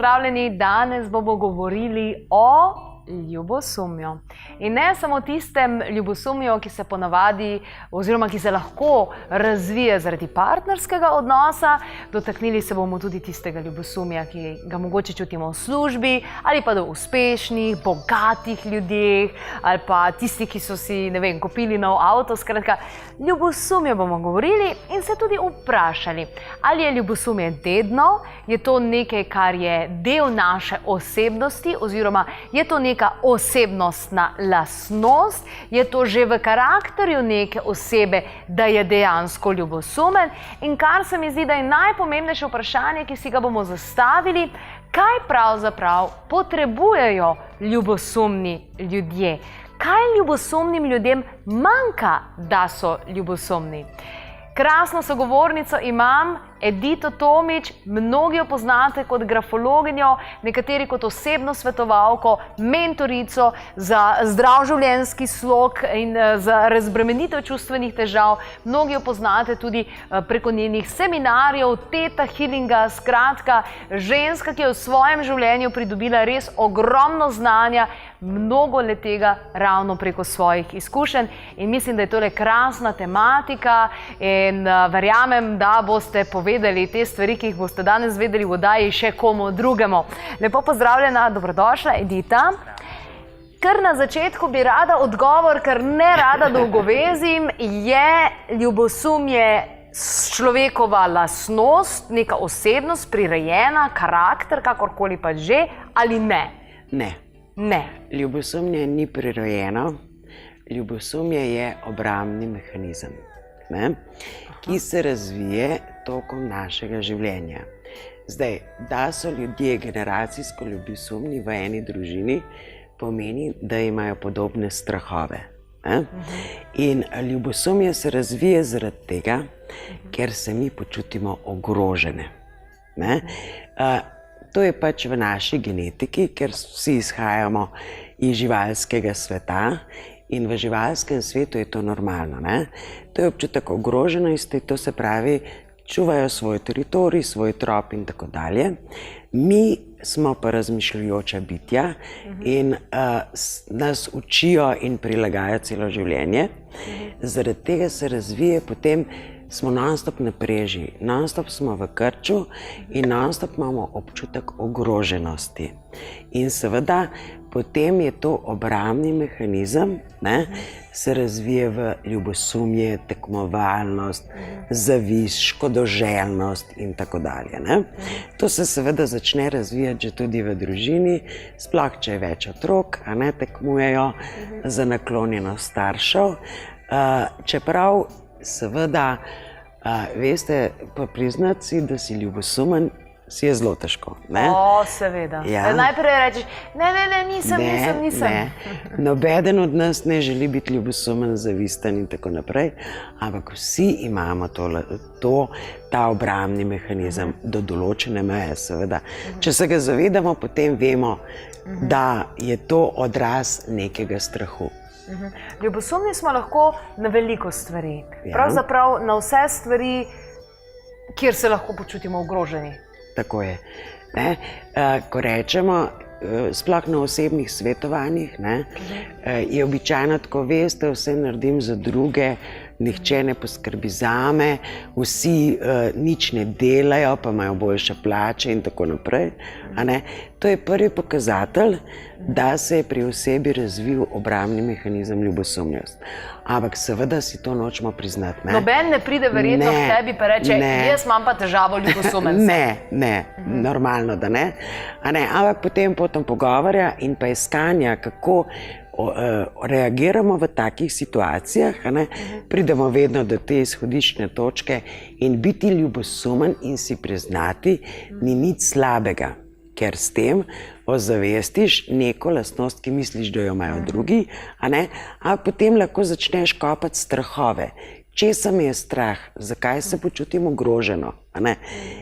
pozdravljeni, danes bomo govorili o ljubosumju. In ne samo tistem ljubosumju, ki se ponavadi oziroma ki se lahko razvije zaradi partnerskega odnosa, dotaknili se bomo tudi tistega ljubosumja, ki ga mogoče čutimo v službi ali pa do uspešnih, bogatih ljudeh ali pa tisti, ki so si, ne vem, kupili nov avto. Skratka, ljubosumje bomo govorili in se tudi vprašali, ali je ljubosumje dedno, je to nekaj, kar je del naše osebnosti oziroma je to neka osebnostna lastnost, je to že v karakterju neke osebe, da je dejansko ljubosumen. In kar se mi zdi, da je najpomembnejše vprašanje, ki si ga bomo zastavili, kaj pravzaprav potrebujejo ljubosumni ljudje? Kaj ljubosumnim ljudem manjka, da so ljubosumni? Krasno sogovornico imam, Edito Tomič, mnogi jo poznate kot grafologinjo, nekateri kot osebno svetovalko, mentorico za zdrav življenjski slog in za razbremenitev čustvenih težav. Mnogi jo poznate tudi preko njenih seminarjev, Theta Healinga, skratka, ženska, ki je v svojem življenju pridobila res ogromno znanja, mnogo le tega ravno preko svojih izkušenj. In mislim, da je tole krasna tematika in verjamem, da boste povedali te stvari, ki jih boste danes vedeli v oddaji še komu drugemu. Lepo pozdravljena, dobrodošla, Edita. Kar na začetku bi rada odgovor, ker ne rada dolgovezim, je ljubosumje človekova lastnost, neka osebnost, prirejena, karakter, kakorkoli pa že, ali ne? Ne. Ne. Ljubosumje ni prirojeno, ljubosumje je obrambni mehanizem, ki se razvije tokom našega življenja. Zdaj, da so ljudje generacijsko ljubosumni v eni družini, pomeni, da imajo podobne strahove. In ljubosumje se razvije zaradi tega, ker se mi počutimo ogrožene. To je pač v naši genetiki, ker vsi izhajamo iz živalskega sveta in v živalskem svetu je to normalno. To je občutek ogroženosti, to se pravi, čuvajo svoj teritorij, svoj trop in tako dalje. Mi smo pa razmišljujoča bitja in nas učijo in prilagajajo celo življenje. Zaradi tega se razvije potem, smo non-stop na preži, non-stop smo v krču in non-stop imamo občutek ogroženosti. In seveda, potem je to obrambni mehanizem, se razvije v ljubosumje, tekmovalnost, zavist, škodoželjnost in tako dalje. To se seveda začne razvijati že tudi v družini, sploh če je več otrok, tekmujejo za naklonjenost staršev. Čeprav seveda, veste, pa priznati si, da si ljubosumen, si je zelo težko. O, seveda. Najprej rečeš, ne, nisem. Nobeden od nas ne želi biti ljubosumen, zavisten in tako naprej, ampak vsi imamo ta obrambni mehanizem do določene meje, seveda. Če se ga zavedamo, potem vemo, da je to odraz nekega strahu. Ljubosumni smo lahko na veliko stvari, pravzaprav na vse stvari, kjer se lahko počutimo ogroženi. Tako je. Ko rečemo, sploh na osebnih svetovanjih, je običajno tako, veste, vse naredim za druge, nihče ne poskrbi zame, vsi nič ne delajo, pa imajo boljše plače in tako naprej. To je prvi pokazatelj, da se je pri osebi razvil obrambni mehanizem ljubosumnost. Ampak seveda si to nočemo priznati. Noben ne pride verjetno k tebi pa reče, jaz imam pa težavo ljubosumenca. Ne, normalno, da ne. Ampak potem pogovora in pa iskanja, kako reagiramo v takih situacijah, pridemo vedno do te izhodiščne točke in biti ljubosumen in si priznati ni nič slabega, ker s tem ozavestiš neko lastnost, ki misliš, da jo imajo drugi, a potem lahko začneš kopati strahove. Česa me je strah, zakaj se počutim ogroženo.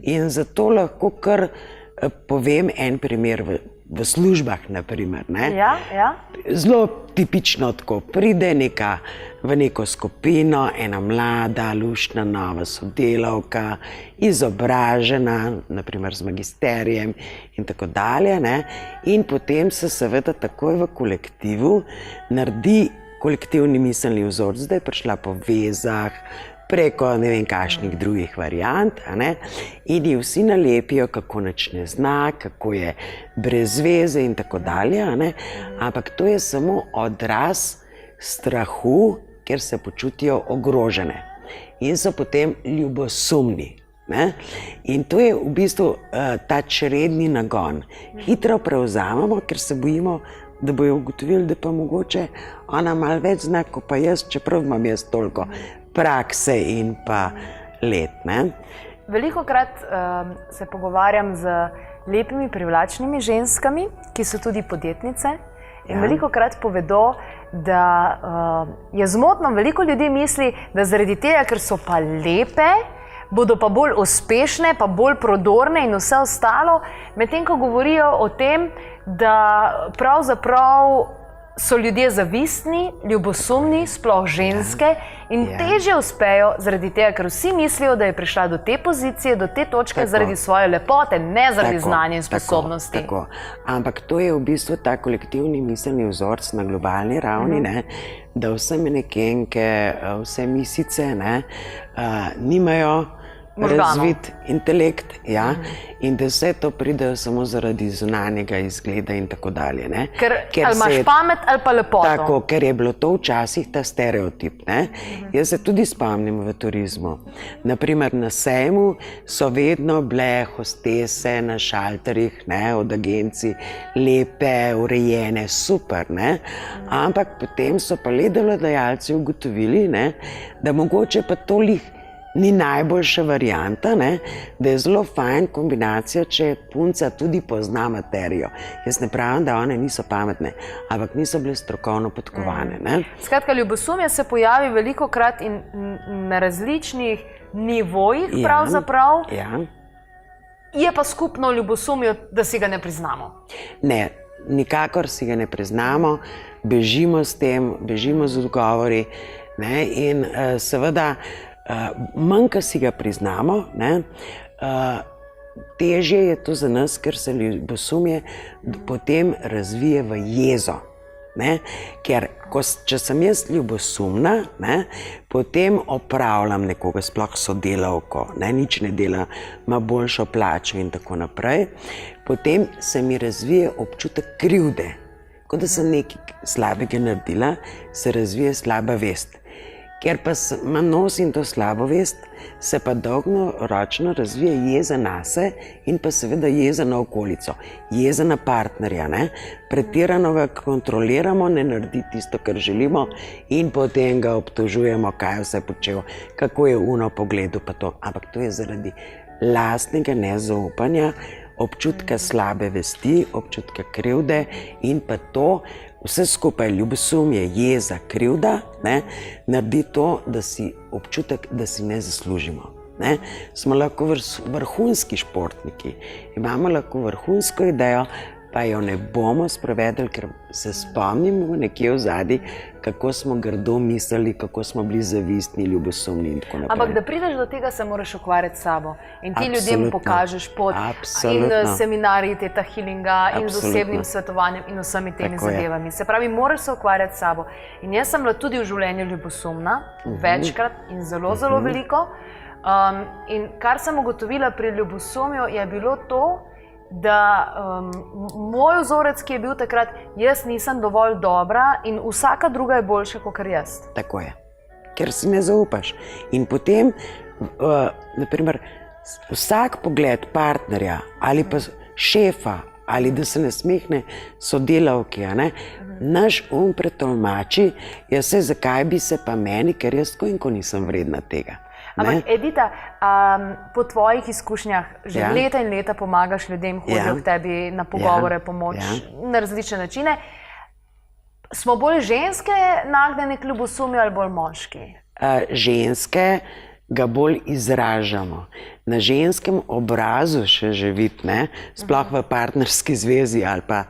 In zato lahko kar povem en primer v službah, naprimer, ne? Ja. Zelo tipično tako, pride v neko skupino, ena mlada, luštna, nova sodelavka, izobražena, naprimer z magisterijem in tako dalje, ne? In potem se seveda takoj v kolektivu naredi kolektivni miselni vzorec, da je prišla po vezah, preko ne vem kakšnih drugih variant, in ji vsi nalepijo, kako nič ne zna, kako je brez veze in tako dalje, ampak to je samo odraz strahu, ker se počutijo ogrožene in so potem ljubosumni. In to je v bistvu ta čredni nagon. Hitro prevzamemo, ker se bojimo, da bojo ugotovili, da pa mogoče ona malo več zna, kot pa jaz, čeprav imam jaz toliko prakse in pa let. Velikokrat se pogovarjam z lepimi, privlačnimi ženskami, ki so tudi podjetnice, in velikokrat povedo, da je zmotno, veliko ljudi misli, da zaradi tega, ker so pa lepe, bodo pa bolj uspešne, pa bolj prodorne in vse ostalo, medtem ko govorijo o tem, da pravzaprav so ljudje zavistni, ljubosumni, sploh ženske, in težje uspejo zaradi tega, ker vsi mislijo, da je prišla do te pozicije, do te točke zaradi svoje lepote, ne zaradi znanja in sposobnosti. Tako. Ampak to je v bistvu ta kolektivni miselni vzorec na globalni ravni, da vse manekenke, vse misice nimajo razvit intelekt, in da vse to pridejo samo zaradi zunanjega izgleda in tako dalje. Ker ali imaš pamet ali pa lepoto. Tako, ker je bilo to včasih ta stereotip. Jaz se tudi spomnim v turizmu. Naprimer, na sejmu so vedno bile hostese na šalterjih od agencij, lepe, urejene, super. Ampak potem so pa le delodajalci ugotovili, da mogoče pa tolih ni najboljša varianta, da je zelo fajn kombinacija, če punca tudi pozna materijo. Jaz ne pravim, da one niso pametne, ampak niso bile strokovno podkovane. Skratka, ljubosumje se pojavi velikokrat in na različnih nivojih pravzaprav. Je pa skupno ljubosumju, da si ga ne priznamo. Ne, nikakor si ga ne priznamo, bežimo s tem, bežimo z odgovori in seveda manj, ko si ga priznamo, težje je to za nas, ker se ljubosumje potem razvije v jezo. Ker če sem jaz ljubosumna, potem opravljam nekoga, sploh sodelavko, nič ne dela, ima boljšo plačo in tako naprej, potem se mi razvije občutek krivde. Kot da sem nekaj slabega naredila, se razvije slaba vest. Ker pa nosim to slabo vest, se pa dolgoročno razvije jeza nase in pa seveda jeza na okolico, jeza na partnerja. Pretirano ga kontroliramo, ne naredi tisto, kar želimo, in potem ga obtožujemo, kaj vse počel, kako je pogledal pa to. Ampak to je zaradi lastnega nezaupanja, občutka slabe vesti, občutka krivde in pa to, vse skupaj, ljubosumje, jeza, krivda, naredi to, da si občutek, da si ne zaslužimo. Smo lahko vrhunski športniki, imamo lahko vrhunsko idejo, pa jo ne bomo sprovedli, ker se spomnimo nekje v zadnji, kako smo grdo mislili, kako smo bili zavistni, ljubosumni in tako naprej. Ampak da prideš do tega, se moraš ukvarjati s sabo in ti ljudem pokažeš pot in seminarji teta healinga in z osebnim svetovanjem in vsemi temi zadevami. Se pravi, moraš se ukvarjati s sabo. In jaz sem bila tudi v življenju ljubosumna, večkrat in zelo, zelo veliko. In kar sem ugotovila pri ljubosumju, je bilo to, da moj vzorec, ki je bil takrat, jaz nisem dovolj dobra in vsaka druga je boljša kot jaz. Tako je, ker si ne zaupaš. In potem, naprimer, vsak pogled partnerja ali pa šefa ali da se nasmehne sodelavki, naš pretolmači, zakaj bi se pa meni, ker jaz tako in ko nisem vredna tega. Ampak Edita, po tvojih izkušnjah že leta in leta pomagaš ljudem, hodijo k tebi na pogovore, pomoč na različne načine. Smo bolj ženske nagnjene k ljubosumju ali bolj moški? Ženske ga bolj izražamo. Na ženskem obrazu še že videti, ne, sploh v partnerski zvezi ali pa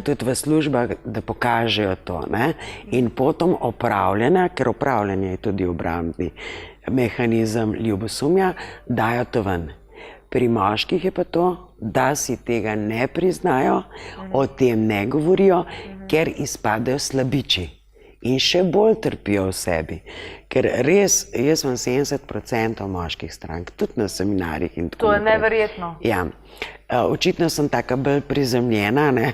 tudi v službah, da pokažejo to, ne. In potom opravljanja, ker opravljanje je tudi obrambni mehanizem ljubosumja, dajo to ven. Pri moških je pa to, da si tega ne priznajo, o tem ne govorijo, ker izpadajo slabiči. In še bolj trpijo v sebi. Ker res, jaz imam 70% moških strank, tudi na seminarjih in tako To je naprej. neverjetno. Ja. Očitno sem taka bolj prizemljena, ne,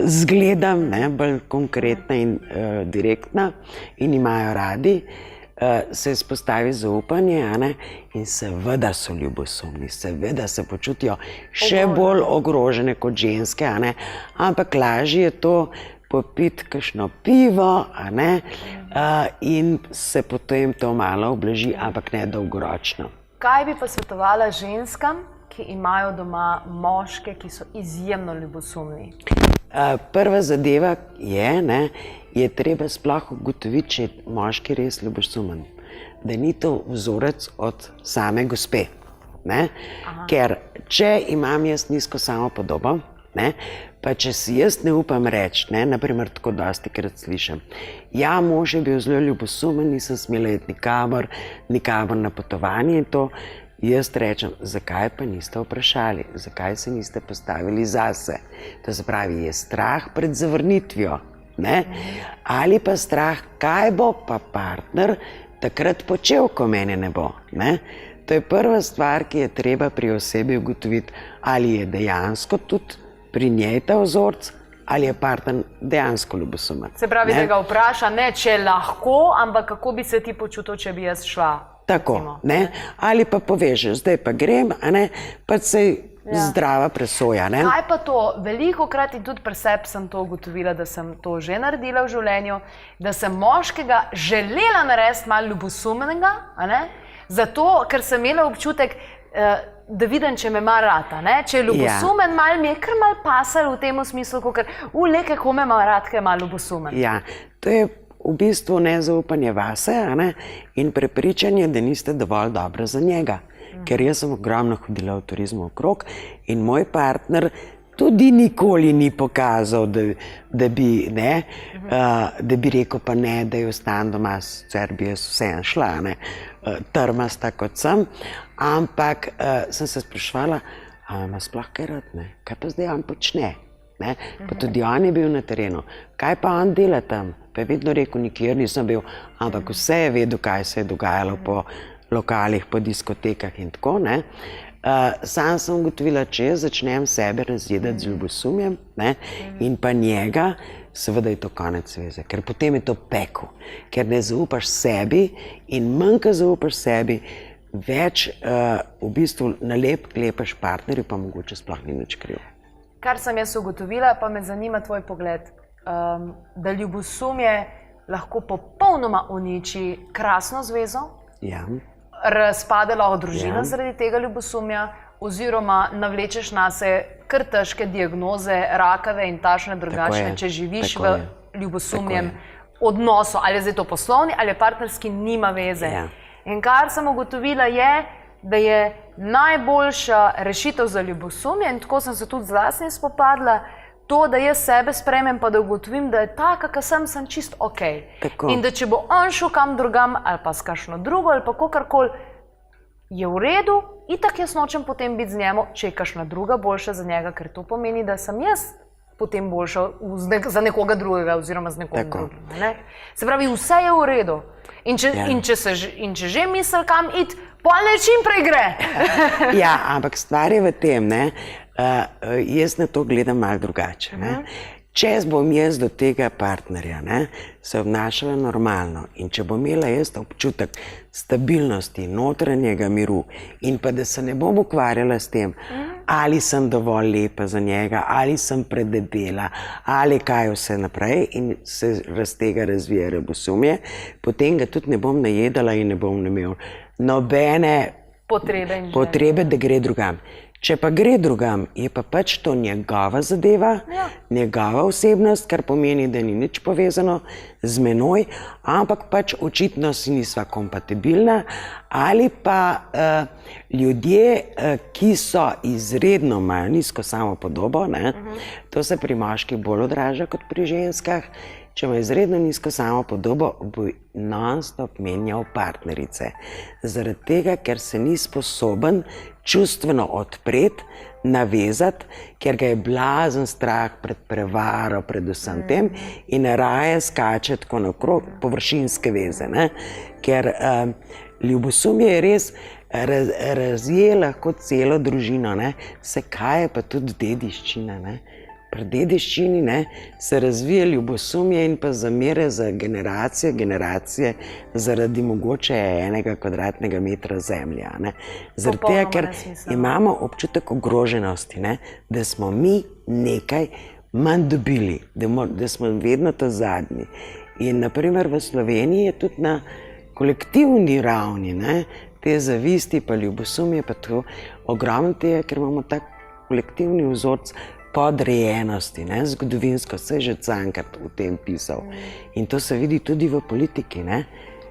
zgledam, ne, bolj konkretna in direktna in imajo radi. Se izpostavi zaupanje, a ne, in seveda so ljubosumni, seveda se počutijo še bolj ogrožene kot ženske, a ne, ampak lažje je to popiti kakšno pivo, a ne, in se potem to malo ublaži, ampak ne dolgoročno. Kaj bi pa svetovala ženskam, ki imajo doma moške, ki so izjemno ljubosumni? Prva zadeva je, ne, je treba sploh ugotoviti, če je moški res ljubosumen. Da ni to vzorec od same gospe. Ne? Ker če imam jaz nizko samopodobo, ne, pa če si jaz ne upam reči, ne, naprimer tako dostikrat slišim, ja, mož je bil zelo ljubosumen, nisem smela iti nikamor na potovanje in to, jaz rečem, zakaj pa niste vprašali, zakaj se niste postavili zase. To se pravi, je strah pred zavrnitvijo, ne? Ali pa strah, kaj bo pa partner takrat počel, ko mene ne bo. Ne? To je prva stvar, ki je treba pri osebi ugotoviti, ali je dejansko tudi pri njej ta vzorec, ali je partner dejansko ljubosumen. Se pravi, ne? da ga vpraša ne, če lahko, ampak kako bi se ti počutil, če bi jaz šla. Tako, ne? Ali pa poveže, zdaj pa grem, a ne, pa se zdrava presoja. Ne? Kaj pa to? Velikokrat in tudi pri sebi sem to ugotovila, da sem to že naredila v življenju, da sem moškega želela narediti malo ljubosumnega, a ne? Zato, ker sem imela občutek, da vidim, če me ima rata. Ne? Če je ljubosumen, malo mi je kar malo pasal v tem smislu, ker kako me ima rad, ker je malo ljubosumen. Ja, to je v bistvu nezaupanje vase, a ne? In prepričanje, da niste dovolj dobra za njega. Ker jaz sem ogromno hodila v turizmu okrog in moj partner tudi nikoli ni pokazal, da bi rekel pa ne, da je ostan doma, sicer bi jaz vseeno šla, ne, trmasta kot sem, ampak sem se spraševala, a ima sploh kaj rad, ne, kaj pa zdaj on počne, ne, pa tudi on je bil na terenu, kaj pa on dela tam, pa je vedno rekel, nikjer nisem bil, ampak vse je vedel, kaj se je dogajalo po lokalih, po diskotekah in tako, ne. Sam sem ugotovila, če jaz začnem sebe razjedati z ljubosumjem, ne, in pa njega, seveda je to konec zveze, ker potem je to pekel, ker ne zaupaš sebi in manj, ko zaupaš sebi, več v bistvu nalepk lepaš partnerju, pa mogoče sploh ni nič kriv. Kar sem jaz ugotovila, pa me zanima tvoj pogled, da ljubosumje lahko popolnoma uniči krasno zvezo, Ja. razpade lahko družina zaradi tega ljubosumja, oziroma navlečeš nase kar težke diagnoze, rakave in takšne drugačne, če živiš v ljubosumnem odnosu, ali je zdaj to poslovni ali partnerski, nima veze. Ja. In kar sem ugotovila je, da je najboljša rešitev za ljubosumje, in tako sem se tudi z lastnim spopadla, to, da jaz sebe sprejmem, pa da ugotovim, da je taka, kak sem čist okej. Tako. In da če bo on šel kam drugam, ali pa s kakšno drugo, ali pa kakorkoli, je v redu, itak jaz nočem potem biti z njemu, če je kakšna druga boljša za njega, ker to pomeni, da sem jaz potem boljša za nekoga drugega oziroma z nekom drugim. Ne? Se pravi, vse je v redu. In če že misli kam iti, pol ne čim prej gre. Ja, ampak stvar je v tem, ne, jaz na to gledam malo drugače. Ne. Če bom jaz do tega partnerja, ne, se obnašala normalno in če bom imela jaz občutek stabilnosti, notranjega miru in pa da se ne bom ukvarjala s tem, ali sem dovolj lepa za njega, ali sem predebela, ali kaj vse naprej in se iz tega razvija ljubosumje, potem ga tudi ne bom najedala in ne bom imel nobene potrebe, da gre drugam. Če pa gre drugam, je pa pač to njegova zadeva, njegova osebnost, kar pomeni, da ni nič povezano z menoj, ampak pač očitno si nisva kompatibilna, ali pa ljudje, ki so izredno imajo nizko samopodobo, ne, to se pri moških bolj odraža kot pri ženskah. Če ima izredno nizko samopodobo, bo non-stop menjal partnerice. Zaradi tega, ker se ni sposoben čustveno odpreti, navezati, ker ga je blazen strah pred prevaro, pred vsem tem in raje skače tako naokrog površinske veze. Ne? Ker ljubosumje je res razje lahko celo družino, ne? Se kaj je pa tudi dediščina. Ne? Pri dediščini, ne, se razvije ljubosumje in pa zamere za generacije zaradi mogoče 1 kvadratnega metra zemlje. Zaradi tega, ker imamo občutek ogroženosti, ne, da smo mi nekaj manj dobili, da smo vedno ta zadnji. In naprimer v Sloveniji je tudi na kolektivni ravni, ne, te zavisti pa ljubosumje pa to ogromno tega, ker imamo tak kolektivni vzorc podrejenosti, ne, zgodovinsko, se je že Cankar o tem pisal. In to se vidi tudi v politiki, ne.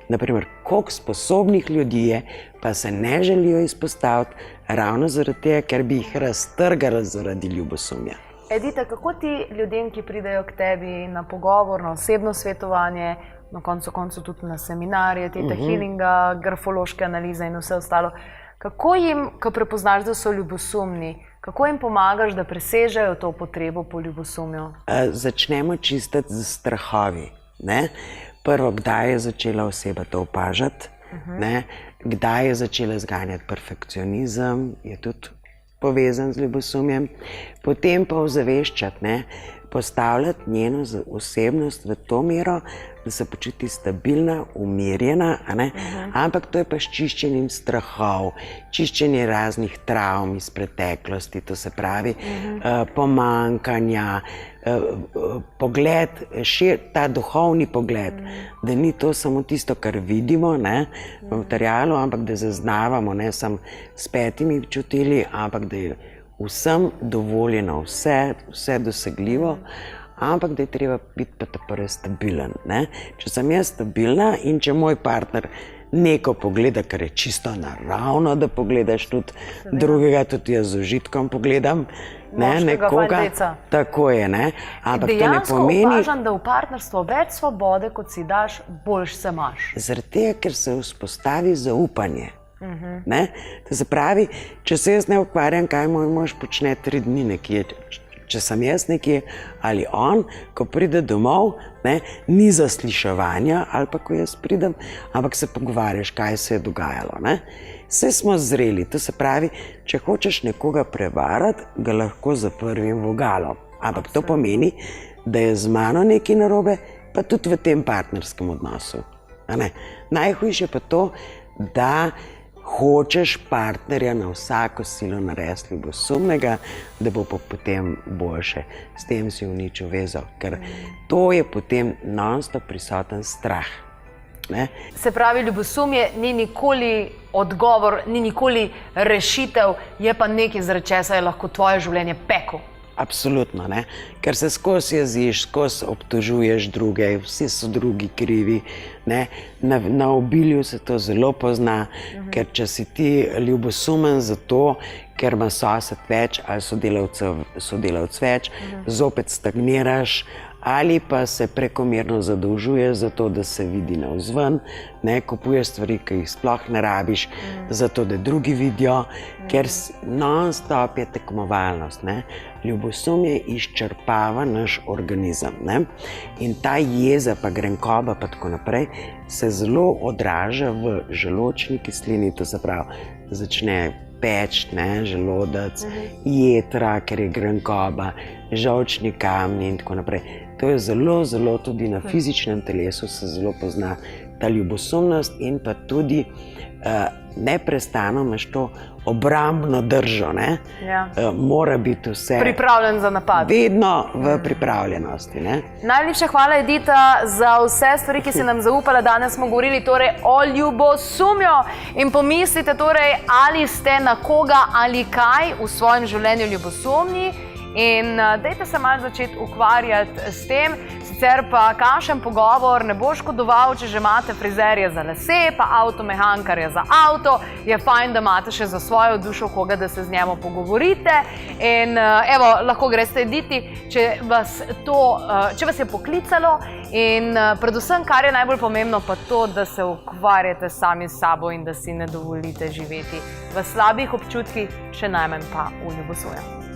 Naprimer, koliko sposobnih ljudi je, pa se ne želijo izpostaviti ravno zaradi tega, ker bi jih raztrgali zaradi ljubosumja. Edita, kako ti ljudem, ki pridejo k tebi na pogovor, na osebno svetovanje, na koncu tudi na seminarje, teta healinga, grafološke analize in vse ostalo, kako jim, ko prepoznaš, da so ljubosumni, kako jim pomagaš, da presežejo to potrebo po ljubosumju? Začnemo čistiti z strahovi. Ne? Prvo, kdaj je začela oseba to opažati, ne? Kdaj je začela zganjati perfekcionizem, je tudi povezan z ljubosumjem. Potem pa ozaveščati, ne? Postavljati njeno osebnost v to mero, da se počuti stabilna, umirjena, ne? Ampak to je pa s čiščenjem strahov, čiščenje raznih travm iz preteklosti, to se pravi pomanjkanja, pogled, ta duhovni pogled, da ni to samo tisto, kar vidimo, ne, v materialu, ampak da zaznavamo, ne samo s 5 čutili, ampak da je vsem dovoljeno, vse dosegljivo, ampak da je treba biti pa prvi stabilen. Ne? Če sem jaz stabilna in če moj partner neko pogleda, kar je čisto naravno, da pogledaš tudi drugega, tudi jaz z užitkom pogledam, nekoga. Tako je, ne? Ampak to ne pomeni... Dejansko opažam, da v partnerstvu več svobode, kot si daš, boljš se imaš. Zaradi tega, ker se vzpostavi zaupanje. Ne? To se pravi, če se jaz ne ukvarjam, kaj moj mož počne 3 dni nekje, če sem jaz nekje ali on, ko pride domov, ne, ni zasliševanja ali pa ko jaz pridem, ampak se pogovarjaš, kaj se je dogajalo. Ne? Saj smo zreli, to se pravi, če hočeš nekoga prevarati, ga lahko za prvim vogalom. Ampak to pomeni, da je z mano nekaj narobe, pa tudi v tem partnerskem odnosu. Najhujše pa to, da hočeš partnerja na vsako silo narediti ljubosumnega, da bo pa potem boljše. S tem si uničil vezo, ker to je potem non-stop prisoten strah. Ne? Se pravi, ljubosumje ni nikoli odgovor, ni nikoli rešitev, je pa nekaj, zaradi česa je lahko tvoje življenje pekel. Absolutno, ne? Ker se skozi jeziš, skozi obtožuješ druge, vsi so drugi krivi. Ne? Na obilju se to zelo pozna, ker če si ti ljubosumen zato, ker ima sosed več ali sodelavec več, zopet stagniraš, ali pa se prekomerno zadolžuješ zato, da se vidi navzven, ne, kupuješ stvari, ki jih sploh ne rabiš, zato, da drugi vidijo, ker non-stop je tekmovalnost, ne. Ljubosumje izčrpava naš organizem, ne. In ta jeza pa grenkoba pa tako naprej se zelo odraža v želodčni kislini, to se pravi, začne peč, ne, želodec, jetra, ker je grenkoba, žolčni kamni in tako naprej. To je zelo, zelo tudi na fizičnem telesu se zelo pozna, ta ljubosumnost in pa tudi neprestano imaš to obrambno držo, ne? Ja. Mora biti vse Pripravljen za napad. vedno v pripravljenosti, ne? Najlepša hvala, Edita, za vse stvari, ki si nam zaupala. Danes smo govorili torej o ljubosumju in pomislite torej, ali ste na koga ali kaj v svojem življenju ljubosumni in dajte se malo začeti ukvarjati s tem. Sicer pa kakšen pogovor ne bo škodoval, če že imate frizerje za lase, pa avtomehankarje za avto, je fajn, da imate še za svojo dušo koga, da se z njemu pogovorite. In evo, lahko greste Editi, če vas je poklicalo in predvsem, kar je najbolj pomembno, pa to, da se ukvarjate sami s sabo in da si ne dovolite živeti v slabih občutkih, še najmanj pa v ljubosumju.